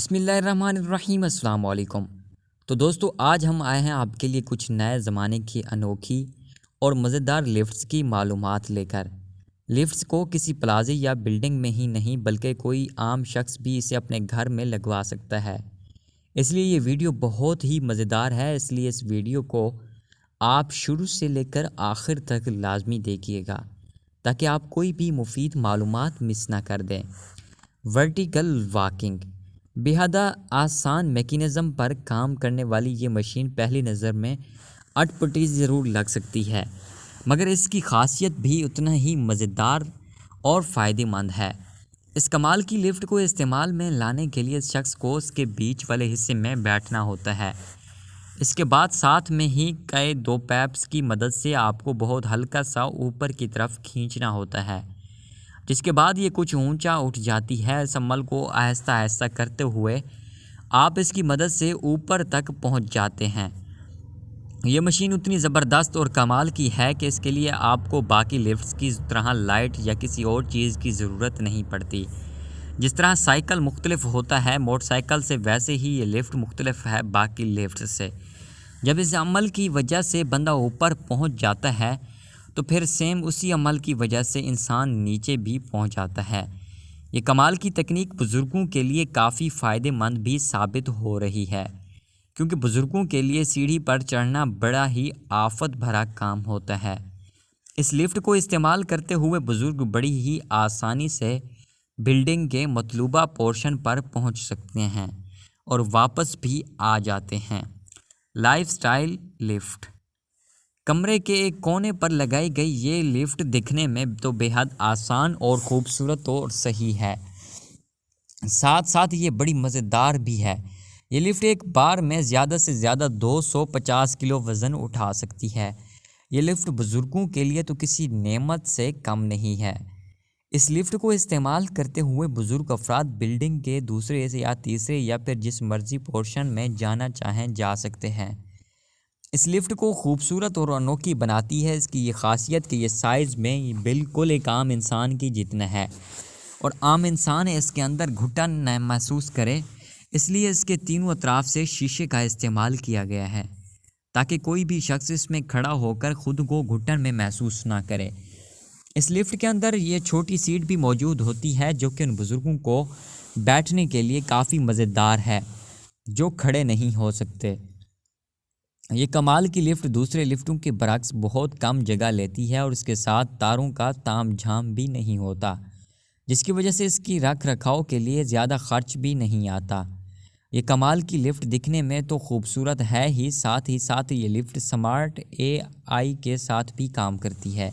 بسم اللہ الرحمن الرحیم۔ السلام علیکم۔ تو دوستو آج ہم آئے ہیں آپ کے لیے کچھ نئے زمانے کی انوکھی اور مزیدار لفٹس کی معلومات لے کر۔ لفٹس کو کسی پلازے یا بلڈنگ میں ہی نہیں بلکہ کوئی عام شخص بھی اسے اپنے گھر میں لگوا سکتا ہے، اس لیے یہ ویڈیو بہت ہی مزیدار ہے، اس لیے اس ویڈیو کو آپ شروع سے لے کر آخر تک لازمی دیکھیے گا تاکہ آپ کوئی بھی مفید معلومات مس نہ کر دیں۔ ورٹیکل واکنگ بےحد آسان میکینزم پر کام کرنے والی یہ مشین پہلی نظر میں اٹپٹی ضرور لگ سکتی ہے، مگر اس کی خاصیت بھی اتنا ہی مزیدار اور فائدہ مند ہے۔ اس کمال کی لفٹ کو استعمال میں لانے کے لیے شخص کو اس کے بیچ والے حصے میں بیٹھنا ہوتا ہے، اس کے بعد ساتھ میں ہی کئی دو پیپس کی مدد سے آپ کو بہت ہلکا سا اوپر کی طرف کھینچنا ہوتا ہے، جس کے بعد یہ کچھ اونچا اٹھ جاتی ہے۔ اس عمل کو آہستہ آہستہ کرتے ہوئے آپ اس کی مدد سے اوپر تک پہنچ جاتے ہیں۔ یہ مشین اتنی زبردست اور کمال کی ہے کہ اس کے لیے آپ کو باقی لفٹس کی طرح لائٹ یا کسی اور چیز کی ضرورت نہیں پڑتی۔ جس طرح سائیکل مختلف ہوتا ہے موٹر سائیکل سے، ویسے ہی یہ لفٹ مختلف ہے باقی لفٹس سے۔ جب اس عمل کی وجہ سے بندہ اوپر پہنچ جاتا ہے تو پھر سیم اسی عمل کی وجہ سے انسان نیچے بھی پہنچ جاتا ہے۔ یہ کمال کی تکنیک بزرگوں کے لیے کافی فائدہ مند بھی ثابت ہو رہی ہے، کیونکہ بزرگوں کے لیے سیڑھی پر چڑھنا بڑا ہی آفت بھرا کام ہوتا ہے۔ اس لفٹ کو استعمال کرتے ہوئے بزرگ بڑی ہی آسانی سے بلڈنگ کے مطلوبہ پورشن پر پہنچ سکتے ہیں اور واپس بھی آ جاتے ہیں۔ لائف سٹائل لفٹ کمرے کے ایک کونے پر لگائی گئی یہ لفٹ دکھنے میں تو بے حد آسان اور خوبصورت اور صحیح ہے، ساتھ ساتھ یہ بڑی مزیدار بھی ہے۔ یہ لفٹ ایک بار میں زیادہ سے زیادہ 250 کلو وزن اٹھا سکتی ہے۔ یہ لفٹ بزرگوں کے لیے تو کسی نعمت سے کم نہیں ہے۔ اس لفٹ کو استعمال کرتے ہوئے بزرگ افراد بلڈنگ کے دوسرے یا تیسرے یا پھر جس مرضی پورشن میں جانا چاہیں جا سکتے ہیں۔ اس لفٹ کو خوبصورت اور انوکھی بناتی ہے اس کی یہ خاصیت کہ یہ سائز میں بالکل ایک عام انسان کی جتنا ہے اور عام انسان اس کے اندر گھٹن نہ محسوس کرے، اس لیے اس کے تینوں اطراف سے شیشے کا استعمال کیا گیا ہے تاکہ کوئی بھی شخص اس میں کھڑا ہو کر خود کو گھٹن میں محسوس نہ کرے۔ اس لفٹ کے اندر یہ چھوٹی سیٹ بھی موجود ہوتی ہے جو کہ ان بزرگوں کو بیٹھنے کے لیے کافی مزیدار ہے جو کھڑے نہیں ہو سکتے۔ یہ کمال کی لفٹ دوسرے لفٹوں کے برعکس بہت کم جگہ لیتی ہے اور اس کے ساتھ تاروں کا تام جھام بھی نہیں ہوتا، جس کی وجہ سے اس کی رکھ رکھاؤ کے لیے زیادہ خرچ بھی نہیں آتا۔ یہ کمال کی لفٹ دکھنے میں تو خوبصورت ہے ہی ساتھ یہ لفٹ سمارٹ AI کے ساتھ بھی کام کرتی ہے،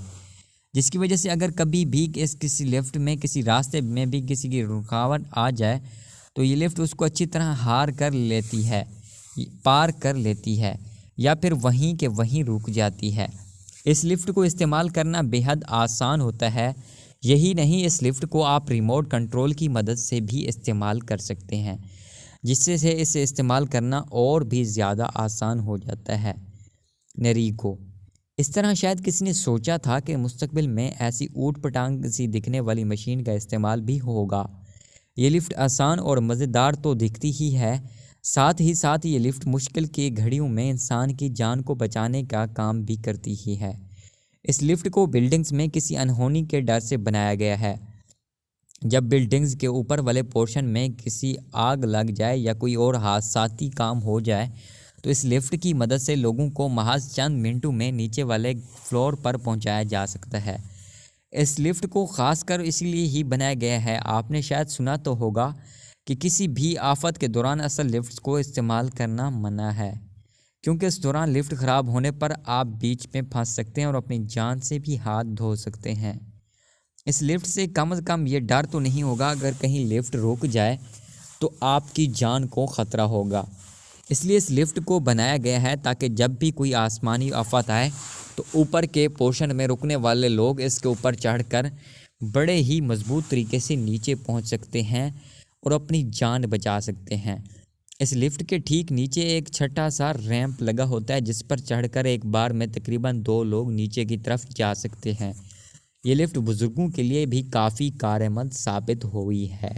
جس کی وجہ سے اگر کبھی بھی کسی لفٹ میں کسی راستے میں بھی کسی کی رکاوٹ آ جائے تو یہ لفٹ اس کو اچھی طرح پار کر لیتی ہے یا پھر وہیں کے وہیں رک جاتی ہے۔ اس لفٹ کو استعمال کرنا بے حد آسان ہوتا ہے، یہی نہیں اس لفٹ کو آپ ریموٹ کنٹرول کی مدد سے بھی استعمال کر سکتے ہیں، جس سے اسے استعمال کرنا اور بھی زیادہ آسان ہو جاتا ہے۔ نریگو اس طرح شاید کسی نے سوچا تھا کہ مستقبل میں ایسی اوٹ پٹانگ سی دکھنے والی مشین کا استعمال بھی ہوگا۔ یہ لفٹ آسان اور مزیدار تو دکھتی ہی ہے، ساتھ یہ لفٹ مشکل کی گھڑیوں میں انسان کی جان کو بچانے کا کام بھی کرتی ہی ہے۔ اس لفٹ کو بلڈنگز میں کسی انہونی کے ڈر سے بنایا گیا ہے۔ جب بلڈنگز کے اوپر والے پورشن میں کسی آگ لگ جائے یا کوئی اور حادثاتی کام ہو جائے تو اس لفٹ کی مدد سے لوگوں کو محض چند منٹوں میں نیچے والے فلور پر پہنچایا جا سکتا ہے۔ اس لفٹ کو خاص کر اس لیے ہی بنایا گیا ہے، آپ نے شاید سنا تو ہوگا کہ کسی بھی آفت کے دوران اصل لفٹس کو استعمال کرنا منع ہے، کیونکہ اس دوران لفٹ خراب ہونے پر آپ بیچ میں پھنس سکتے ہیں اور اپنی جان سے بھی ہاتھ دھو سکتے ہیں۔ اس لفٹ سے کم از کم یہ ڈر تو نہیں ہوگا اگر کہیں لفٹ رک جائے تو آپ کی جان کو خطرہ ہوگا، اس لیے اس لفٹ کو بنایا گیا ہے تاکہ جب بھی کوئی آسمانی آفت آئے تو اوپر کے پورشن میں رکنے والے لوگ اس کے اوپر چڑھ کر بڑے ہی مضبوط طریقے سے نیچے پہنچ سکتے ہیں اور اپنی جان بچا سکتے ہیں۔ اس لفٹ کے ٹھیک نیچے ایک چھوٹا سا ریمپ لگا ہوتا ہے جس پر چڑھ کر ایک بار میں تقریباً 2 لوگ نیچے کی طرف جا سکتے ہیں۔ یہ لفٹ بزرگوں کے لیے بھی کافی کارآمد ثابت ہوئی ہے۔